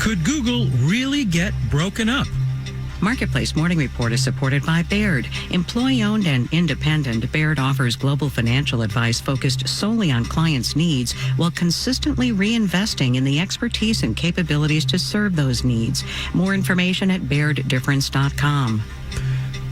Could Google really get broken up? Marketplace Morning Report is supported by Baird. Employee-owned and independent, Baird offers global financial advice focused solely on clients' needs while consistently reinvesting in the expertise and capabilities to serve those needs. More information at BairdDifference.com.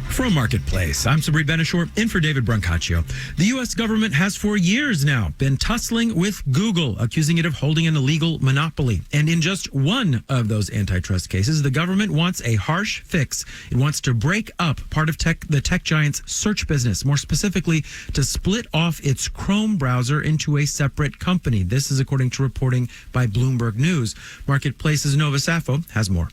From Marketplace, I'm Sabri Benishore, in for David Brancaccio. The U.S. government has for years now been tussling with Google, accusing it of holding an illegal monopoly. And in just one of those antitrust cases, the government wants a harsh fix. It wants to break up part of the tech giant's search business, more specifically, to split off its Chrome browser into a separate company. This is according to reporting by Bloomberg News. Marketplace's Nova Safo has more.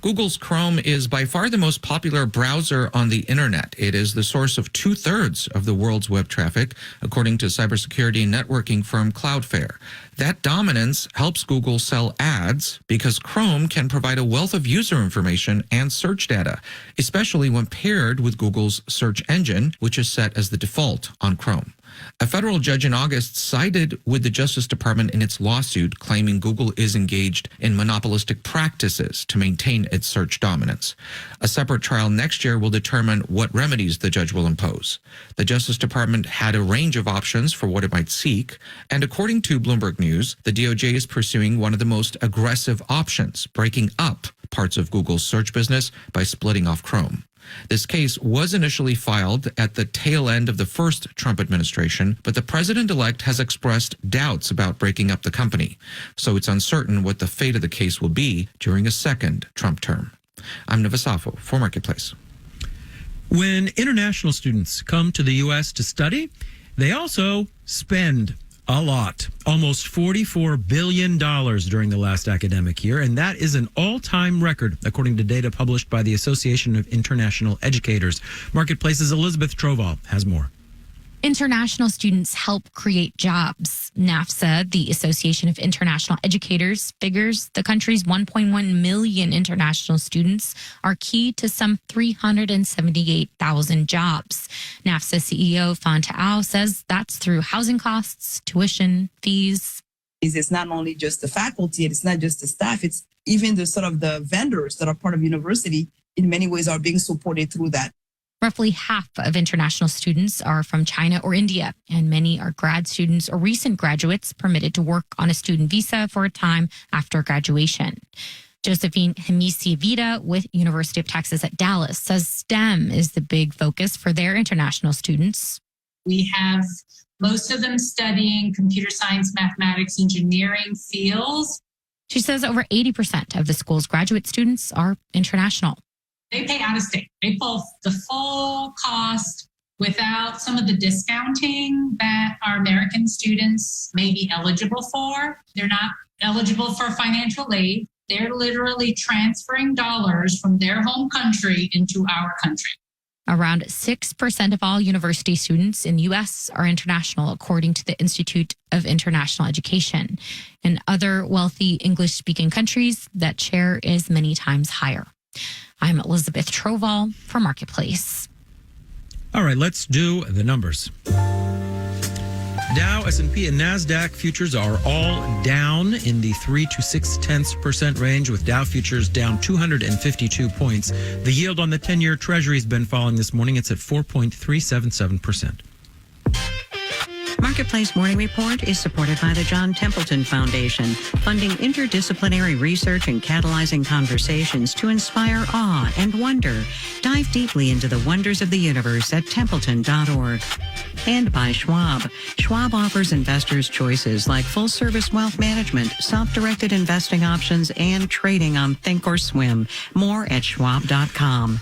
Google's Chrome is by far the most popular browser on the internet. It is the source of 2/3 of the world's web traffic, according to cybersecurity and networking firm Cloudflare. That dominance helps Google sell ads because Chrome can provide a wealth of user information and search data, especially when paired with Google's search engine, which is set as the default on Chrome. A federal judge in August sided with the Justice Department in its lawsuit, claiming Google is engaged in monopolistic practices to maintain its search dominance. A separate trial next year will determine what remedies the judge will impose. The Justice Department had a range of options for what it might seek, and according to Bloomberg News, the DOJ is pursuing one of the most aggressive options, breaking up parts of Google's search business by splitting off Chrome. This case was initially filed at the tail end of the first Trump administration, but the president-elect has expressed doubts about breaking up the company, so it's uncertain what the fate of the case will be during a second Trump term. I'm Nova Safo for Marketplace. When international students come to the U.S. to study, they also spend a lot, almost $44 billion during the last academic year, and that is an all-time record, according to data published by the Association of International Educators. Marketplace's Elizabeth Troval has more. International students help create jobs. NAFSA, the Association of International Educators, figures the country's 1.1 million international students are key to some 378,000 jobs. NAFSA CEO Fan Tao says that's through housing costs, tuition, fees. It's not only just the faculty, it's not just the staff, it's even the sort of the vendors that are part of university in many ways are being supported through that. Roughly half of international students are from China or India, and many are grad students or recent graduates permitted to work on a student visa for a time after graduation. Josephine Hemisi-Vida with University of Texas at Dallas says STEM is the big focus for their international students. We have most of them studying computer science, mathematics, engineering fields. She says over 80% of the school's graduate students are international. They pay out of state. They pull the full cost without some of the discounting that our American students may be eligible for. They're not eligible for financial aid. They're literally transferring dollars from their home country into our country. Around 6% of all university students in the U.S. are international, according to the Institute of International Education. In other wealthy English-speaking countries, that share is many times higher. I'm Elizabeth Troval for Marketplace. All right, let's do the numbers. Dow, S&P, and NASDAQ futures are all down in the 3 to 0.6% range, with Dow futures down 252 points. The yield on the 10-year Treasury has been falling this morning. It's at 4.377%. Marketplace Morning Report is supported by the John Templeton Foundation, funding interdisciplinary research and catalyzing conversations to inspire awe and wonder. Dive deeply into the wonders of the universe at templeton.org. And by Schwab. Schwab offers investors choices like full-service wealth management, self-directed investing options, and trading on Thinkorswim. More at schwab.com.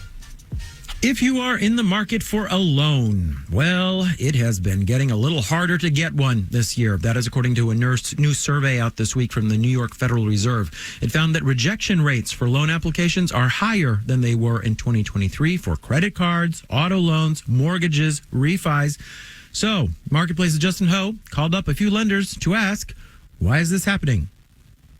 If you are in the market for a loan, well, it has been getting a little harder to get one this year. That is according to a new survey out this week from the New York Federal Reserve. It found that rejection rates for loan applications are higher than they were in 2023 for credit cards, auto loans, mortgages, refis. So, Marketplace's Justin Ho called up a few lenders to ask, why is this happening?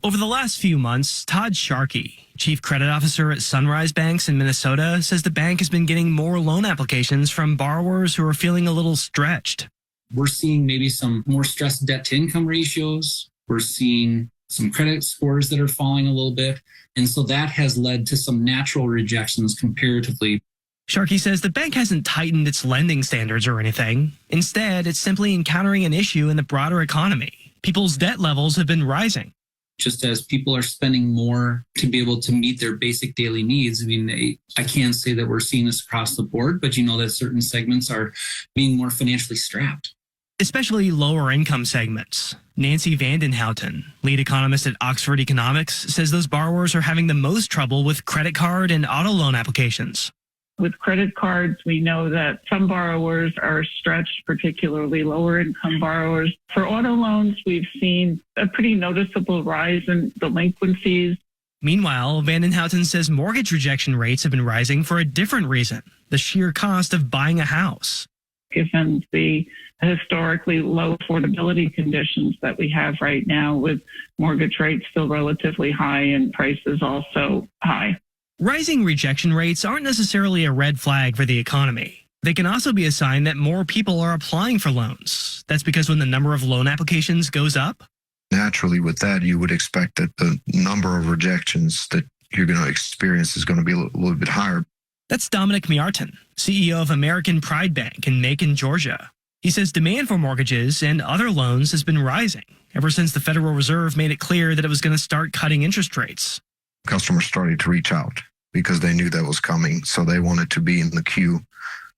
Over the last few months, Todd Sharkey, Chief Credit Officer at Sunrise Banks in Minnesota, says the bank has been getting more loan applications from borrowers who are feeling a little stretched. We're seeing maybe some more stressed debt to income ratios. We're seeing some credit scores that are falling a little bit. And so that has led to some natural rejections comparatively. Sharkey says the bank hasn't tightened its lending standards or anything. Instead, it's simply encountering an issue in the broader economy. People's debt levels have been rising. Just as people are spending more to be able to meet their basic daily needs. I mean, I can't say that we're seeing this across the board, but you know that certain segments are being more financially strapped. Especially lower income segments. Nancy Vandenhouten, lead economist at Oxford Economics, says those borrowers are having the most trouble with credit card and auto loan applications. With credit cards, we know that some borrowers are stretched, particularly lower income borrowers. For auto loans, we've seen a pretty noticeable rise in delinquencies. Meanwhile, Vandenhouten says mortgage rejection rates have been rising for a different reason, the sheer cost of buying a house. Given the historically low affordability conditions that we have right now, with mortgage rates still relatively high and prices also high. Rising rejection rates aren't necessarily a red flag for the economy. They can also be a sign that more people are applying for loans. That's because when the number of loan applications goes up, naturally with that, you would expect that the number of rejections that you're going to experience is going to be a little bit higher. That's Dominic Miarton, CEO of American Pride Bank in Macon, Georgia. He says demand for mortgages and other loans has been rising ever since the Federal Reserve made it clear that it was going to start cutting interest rates. Customers started to reach out because they knew that was coming, so they wanted to be in the queue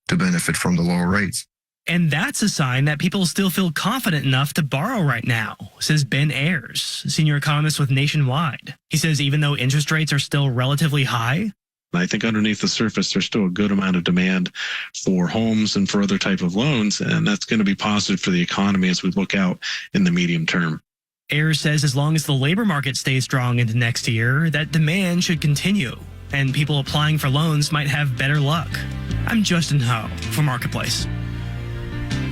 to benefit from the lower rates. And that's a sign that people still feel confident enough to borrow right now, says Ben Ayers, senior economist with Nationwide. He says even though interest rates are still relatively high, I think underneath the surface, there's still a good amount of demand for homes and for other type of loans, and that's going to be positive for the economy as we look out in the medium term. Ayers says as long as the labor market stays strong into next year, that demand should continue, and people applying for loans might have better luck. I'm Justin Ho for Marketplace.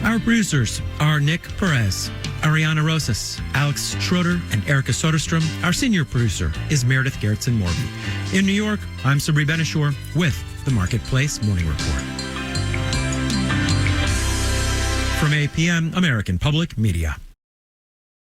Our producers are Nick Perez, Ariana Rosas, Alex Schroeder, and Erica Soderstrom. Our senior producer is Meredith Gerritsen-Morby. In New York, I'm Sabri Benishore with the Marketplace Morning Report. From APM, American Public Media.